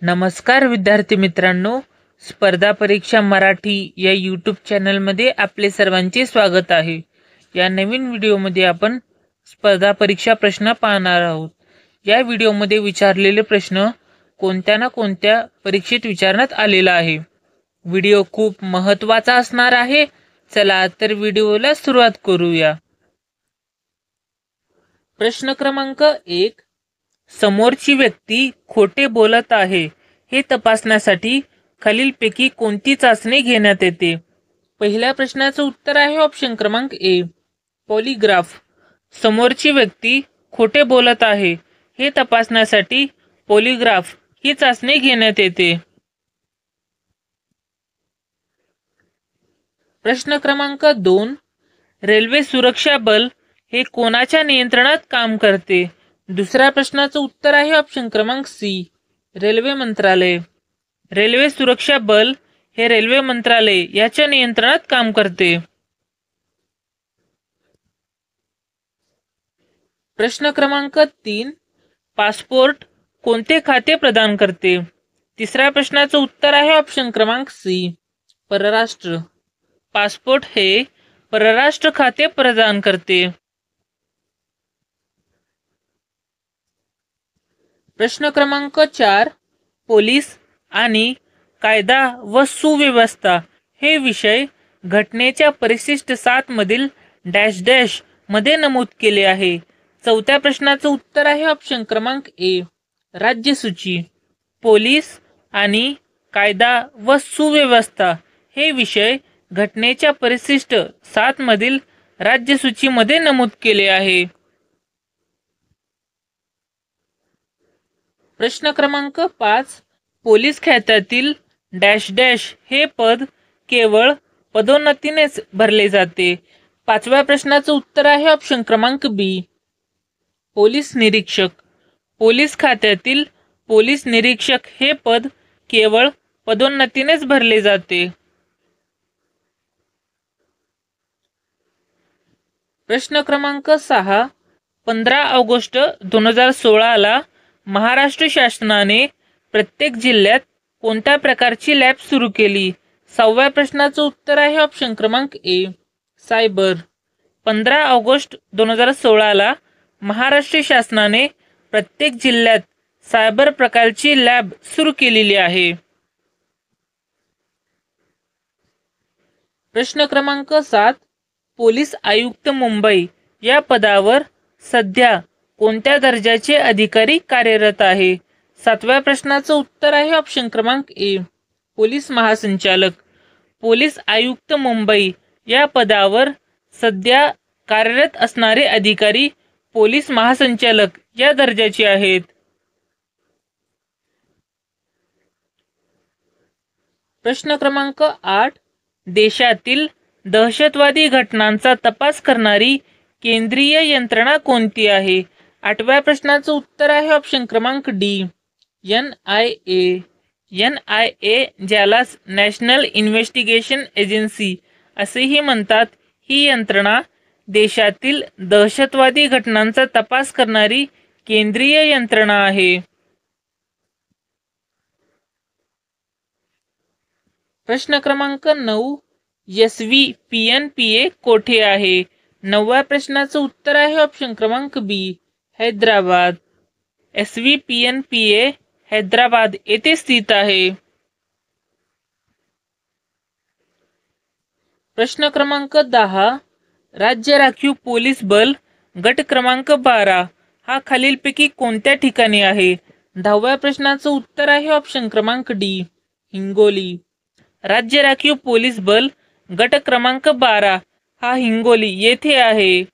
नमस्कार विद्यार्थी मित्रांनो, स्पर्धा परीक्षा मराठी या यूट्यूब चॅनलमध्ये आपले सर्वांचे स्वागत आहे। या नवीन व्हिडिओमध्ये आपण स्पर्धा परीक्षा प्रश्न पाहणार आहोत। या व्हिडिओमध्ये विचारलेले प्रश्न कोणत्या ना कोणत्या परीक्षेत विचारण्यात आलेला आहे। व्हिडिओ खूप महत्त्वाचा असणार आहे। चला तर व्हिडिओला सुरुवात करूया। प्रश्न क्रमांक 1, समोरची व्यक्ती खोटे बोलत आहे हे तपासण्यासाठी खालीलपैकी कोणती चाचणी घेण्यात येते? पहिल्या प्रश्नाचं उत्तर आहे ऑप्शन क्रमांक ए, पॉलिग्राफ। समोरची व्यक्ती खोटे बोलत आहे हे तपासण्यासाठी पॉलिग्राफ ही चाचणी घेण्यात येते। प्रश्न क्रमांक 2, रेल्वे सुरक्षा बल हे कोणाच्या नियंत्रणात काम करते? दुसऱ्या प्रश्नाचं उत्तर आहे ऑप्शन क्रमांक सी, रेल्वे मंत्रालय। रेल्वे सुरक्षा बल हे रेल्वे मंत्रालय याच्या नियंत्रणात काम करते। प्रश्न क्रमांक 3, पासपोर्ट कोणते खाते प्रदान करते? तिसऱ्या प्रश्नाचं उत्तर आहे ऑप्शन क्रमांक सी, परराष्ट्र। पासपोर्ट हे परराष्ट्र खाते प्रदान करते। प्रश्न क्रमांक 4, पोलीस आणि कायदा व सुव्यवस्था हे विषय घटनेच्या परिशिष्ट 7 मधील डॅश डॅश मध्ये नमूद केले आहे। चौथ्या प्रश्नाचं उत्तर आहे ऑप्शन क्रमांक ए, राज्यसूची। पोलीस आणि कायदा व सुव्यवस्था हे विषय घटनेच्या परिशिष्ट 7 मधील राज्यसूचीमध्ये नमूद केले आहे। प्रश्न क्रमांक 5, पोलीस खात्यातील डॅश डॅश हे पद केवळ पदोन्नतीनेच भरले जाते। पाचव्या प्रश्नाचं उत्तर आहे ऑप्शन क्रमांक बी, पोलीस निरीक्षक। पोलीस खात्यातील पोलीस निरीक्षक हे पद केवळ पदोन्नतीनेच भरले जाते। प्रश्न क्रमांक 6, 15 ऑगस्ट 2016 ला महाराष्ट्र शासनाने प्रत्येक जिल्ह्यात कोणत्या प्रकारची लॅब सुरू केली? 6व्या प्रश्नाचं उत्तर आहे ऑप्शन क्रमांक ए, सायबर। 15 ऑगस्ट 2016 ला महाराष्ट्र शासनाने प्रत्येक जिल्ह्यात सायबर प्रकारची लॅब सुरू केलेली आहे। प्रश्न क्रमांक 7, पोलीस आयुक्त मुंबई या पदावर सध्या कोणत्या दर्जाचे अधिकारी कार्यरत आहे? 7व्या प्रश्नाचं उत्तर आहे ऑप्शन क्रमांक ए, पोलीस महासंचालक। पोलीस आयुक्त मुंबई या पदावर सध्या कार्यरत असणारे अधिकारी पोलीस महासंचालक या दर्जाचे आहेत। प्रश्न क्रमांक 8, देशातील दहशतवादी घटनांचा तपास करणारी केंद्रीय यंत्रणा कोणती आहे? 8व्या प्रश्नाचं उत्तर आहे ऑप्शन क्रमांक डी, NIA। NIA ज्यालाच नॅशनल इन्व्हेस्टिगेशन एजन्सी असेही म्हणतात, ही यंत्रणा देशातील दहशतवादी घटनांचा तपास करणारी केंद्रीय यंत्रणा आहे। प्रश्न क्रमांक 9, SVPNPA कोठे आहे? 9व्या प्रश्नाचं उत्तर आहे ऑप्शन क्रमांक बी, हैदराबाद। SVPNPA हैदराबाद येथे स्थित आहे। प्रश्न क्रमांक 10, राज्य राखीव पोलीस बल गट क्रमांक 12 हा खालीलपैकी कोणत्या ठिकाणी आहे? 10व्या प्रश्नाचं उत्तर आहे ऑप्शन क्रमांक डी, हिंगोली। राज्य राखीव पोलीस बल गट क्रमांक 12 हा हिंगोली येथे आहे।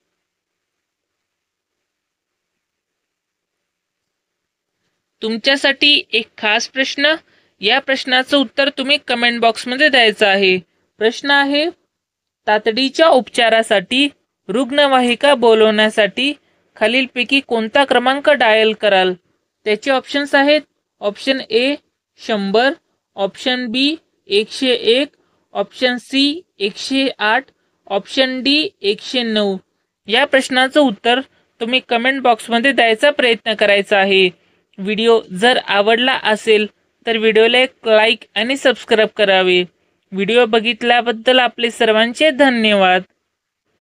तुमच्यासाठी एक खास प्रश्न, या प्रश्नाचं उत्तर तुम्ही कमेंट बॉक्समध्ये द्यायचं आहे। प्रश्न आहे, तातडीच्या उपचारासाठी रुग्णवाहिका बोलवण्यासाठी खालीलपैकी कोणता क्रमांक डायल कराल? त्याचे ऑप्शन्स आहेत option A 100, option B 101, option C 108, option D 109। या प्रश्नाचं उत्तर तुम्ही कमेंट बॉक्समध्ये द्यायचा प्रयत्न करायचा आहे। व्हिडिओ जर आवडला असेल तर व्हिडिओला एक लाईक आणि सबस्क्राईब करावे. व्हिडिओ बघितल्याबद्दल आपले सर्वांचे धन्यवाद.